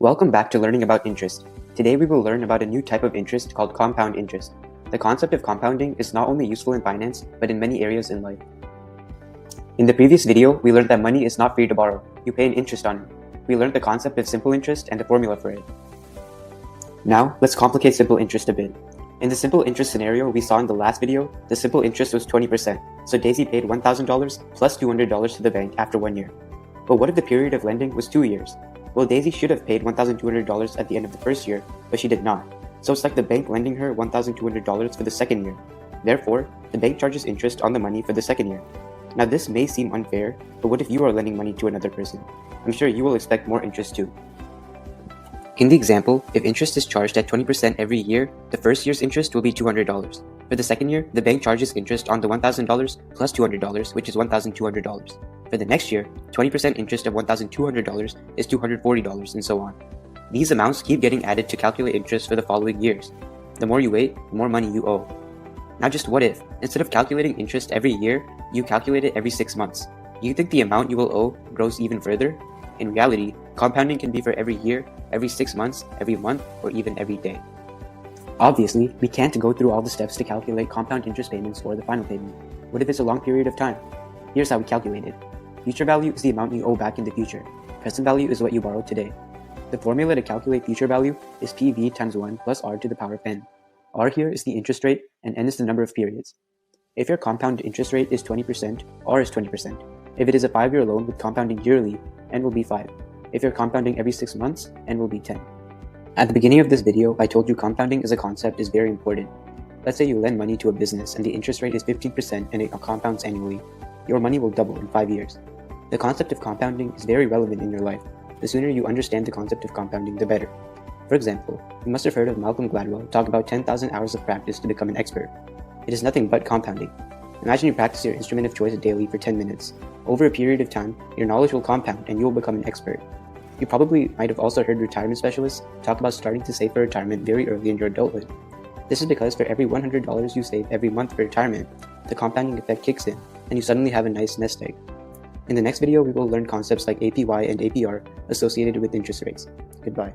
Welcome back to learning about interest. Today we will learn about a new type of interest called compound interest. The concept of compounding is not only useful in finance, but in many areas in life. In the previous video, we learned that money is not free to borrow. You pay an interest on it. We learned the concept of simple interest and the formula for it. Now, let's complicate simple interest a bit. In the simple interest scenario we saw in the last video, the simple interest was 20%, so Daisy paid $1,000 plus $200 to the bank after 1 year. But what if the period of lending was 2 years? Well, Daisy should have paid $1,200 at the end of the first year, but she did not. So it's like the bank lending her $1,200 for the second year. Therefore, the bank charges interest on the money for the second year. Now this may seem unfair, but what if you are lending money to another person? I'm sure you will expect more interest too. In the example, if interest is charged at 20% every year, the first year's interest will be $200. For the second year, the bank charges interest on the $1,000 plus $200, which is $1,200. For the next year, 20% interest of $1,200 is $240, and so on. These amounts keep getting added to calculate interest for the following years. The more you wait, the more money you owe. Now just what if, instead of calculating interest every year, you calculate it every 6 months? Do you think the amount you will owe grows even further? In reality, compounding can be for every year, every 6 months, every month, or even every day. Obviously, we can't go through all the steps to calculate compound interest payments for the final payment. What if it's a long period of time? Here's how we calculate it. Future value is the amount you owe back in the future. Present value is what you borrowed today. The formula to calculate future value is PV times 1 plus R to the power of n. R here is the interest rate, and n is the number of periods. If your compound interest rate is 20%, R is 20%. If it is a 5-year loan with compounding yearly, n will be 5. If you're compounding every 6 months, n will be 10. At the beginning of this video, I told you compounding as a concept is very important. Let's say you lend money to a business and the interest rate is 15% and it compounds annually. Your money will double in 5 years. The concept of compounding is very relevant in your life. The sooner you understand the concept of compounding, the better. For example, you must have heard of Malcolm Gladwell talk about 10,000 hours of practice to become an expert. It is nothing but compounding. Imagine you practice your instrument of choice daily for 10 minutes. Over a period of time, your knowledge will compound and you will become an expert. You probably might have also heard retirement specialists talk about starting to save for retirement very early in your adulthood. This is because for every $100 you save every month for retirement, the compounding effect kicks in, and you suddenly have a nice nest egg. In the next video, we will learn concepts like APY and APR associated with interest rates. Goodbye.